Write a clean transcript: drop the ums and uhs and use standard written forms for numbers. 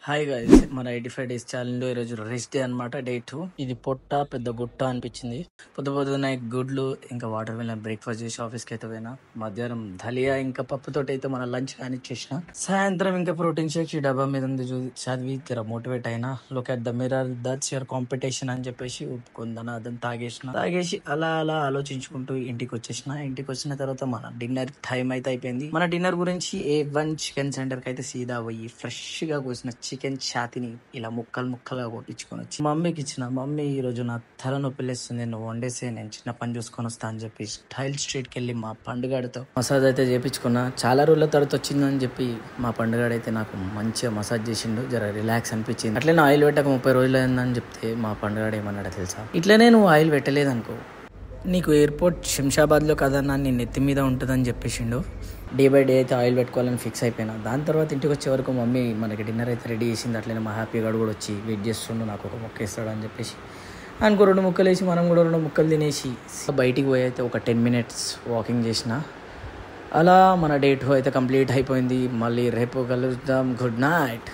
Hi guys, మన 85 days challenge లో ఈరోజు రెస్ట్ డే అనమాట. డే 2. ఇది పొట్ట పెద్ద గుట్ట అనిపించింది. పొద్దున గుడ్లు ఇంకా వాటర్ మిలన్ బ్రేక్ఫాస్ట్ చేసి ఆఫీస్కి అయితే పోయినా. మధ్యాహ్నం దలియా ఇంకా పప్పుతోటి అయితే మన లంచ్ కానిచ్చేసిన. సాయంత్రం ఇంకా ప్రోటీన్ షేక్ ఈ డబ్బా మీద ఉంది చదివి తెర మోటివేట్ అయినా. Look at the mirror, that's your competition అని చెప్పేసి ఒప్పుకుందాను. అదని తాగేసి అలా ఆలోచించుకుంటూ ఇంటికి వచ్చేసిన. ఇంటికి వచ్చిన తర్వాత మన డిన్నర్ టైం అయితే అయిపోయింది. మన డిన్నర్ గురించి A1 చికెన్ సెంటర్ కి అయితే సీదా పోయి ఫ్రెష్ గా కోసిన చికెన్ ఛాతిని ఇలా ముక్కలుగా కొట్టించుకొని వచ్చి మమ్మీకి ఇచ్చిన. మమ్మీ ఈ రోజు నా తల నొప్పి లేస్తుంది, నువ్వు వండేసే, నేను చిన్న పని చూసుకొని వస్తా అని చెప్పి స్టైల్ స్ట్రీట్ కి వెళ్ళి మా పండుగాడితో మసాజ్ అయితే చేపించుకున్నా. చాలా రోజుల తర్వాత వచ్చిందని చెప్పి మా పండుగాడైతే నాకు మంచిగా మసాజ్ చేసిండు. జర రిలాక్స్ అనిపించింది. అట్లే నా ఆయిల్ పెట్టక 30 రోజులు అయిందని చెప్తే మా పండుగాడు ఏమన్నాడో తెలుసా, ఇట్లనే నువ్వు ఆయిల్ పెట్టలేదనుకో నీకు ఎయిర్పోర్ట్ శంషాబాద్లో కదన్నా నీ నెత్తి మీద ఉంటుందని చెప్పేసిండు. డే బై డే అయితే ఆయిల్ పెట్టుకోవాలని ఫిక్స్ అయిపోయినా. దాని తర్వాత ఇంటికి వచ్చే వరకు మమ్మీ మనకి డిన్నర్ అయితే రెడీ చేసింది. అట్లనే మా హ్యాపీ గాడు కూడా వచ్చి వెయిట్ చేస్తుండు, నాకు ఒక ముక్క ఇస్తాడు అని చెప్పేసి అనుకో 2 ముక్కలు వేసి మనం కూడా 2 ముక్కలు తినేసి బయటికి పోయి అయితే ఒక 10 minutes వాకింగ్ చేసిన. అలా మన డే 2 అయితే కంప్లీట్ అయిపోయింది. మళ్ళీ రేపు కలుద్దాం. Good night.